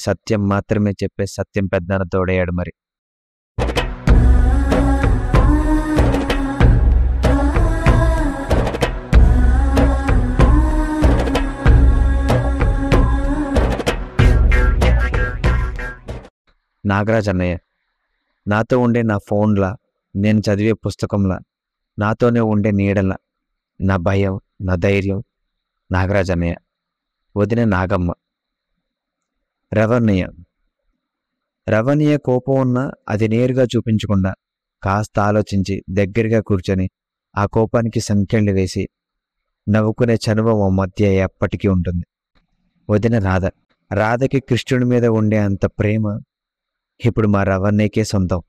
సత్యం మాత్రమే చెప్పే సత్యం పెద్దనాన్న తోడయ్యాడు మరి. నాగరాజ్ అన్నయ్య నాతో ఉండే నా ఫోన్లా, నేను చదివే పుస్తకంలా, నాతోనే ఉండే నీడలా, నా భయం, నా ధైర్యం నాగరాజ్ అన్నయ్య. వదిన నాగమ్మ. రవణయ్య కోపం ఉన్నా అది నేరుగా చూపించకుండా కాస్త ఆలోచించి దగ్గరగా కూర్చొని ఆ కోపానికి సంకెళ్ళు వేసి నవ్వుకునే చనువ మా మధ్య ఎప్పటికీ ఉంటుంది. వదిన రాధకి కృష్ణుడి మీద ఉండే అంత ప్రేమ ఇప్పుడు మా రవణయ్యకే సొంతం.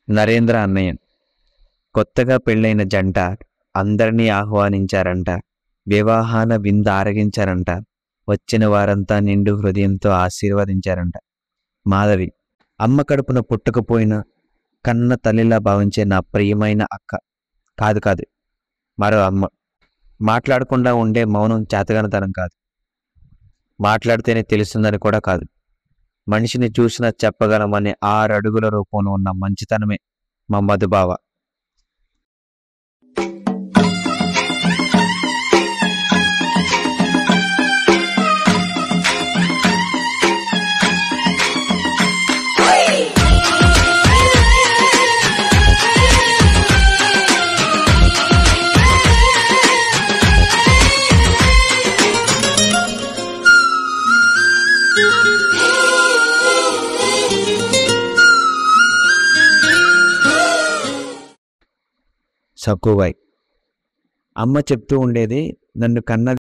నరేంద్ర అన్నయ్య. కొత్తగా పెళ్ళైన జంట అందరినీ ఆహ్వానించారంట. వివాహాన విందు ఆరగించారంట. వచ్చిన వారంతా నిండు హృదయంతో ఆశీర్వదించారంట. మాధవి. అమ్మ కడుపున పుట్టకపోయినా కన్న తల్లిలా భావించే నా ప్రియమైన అక్క. కాదు మరో అమ్మ. మాట్లాడకుండా ఉండే మౌనం చేతగానితనం కాదు, మాట్లాడితేనే తెలుస్తుందని కూడా కాదు. మనిషిని చూసినా చెప్పగలమనే 6 అడుగుల రూపంలో ఉన్న మంచితనమే మా మధుబావ. సక్కుబాయ్. అమ్మ చెప్తూ ఉండేది, నన్ను కన్న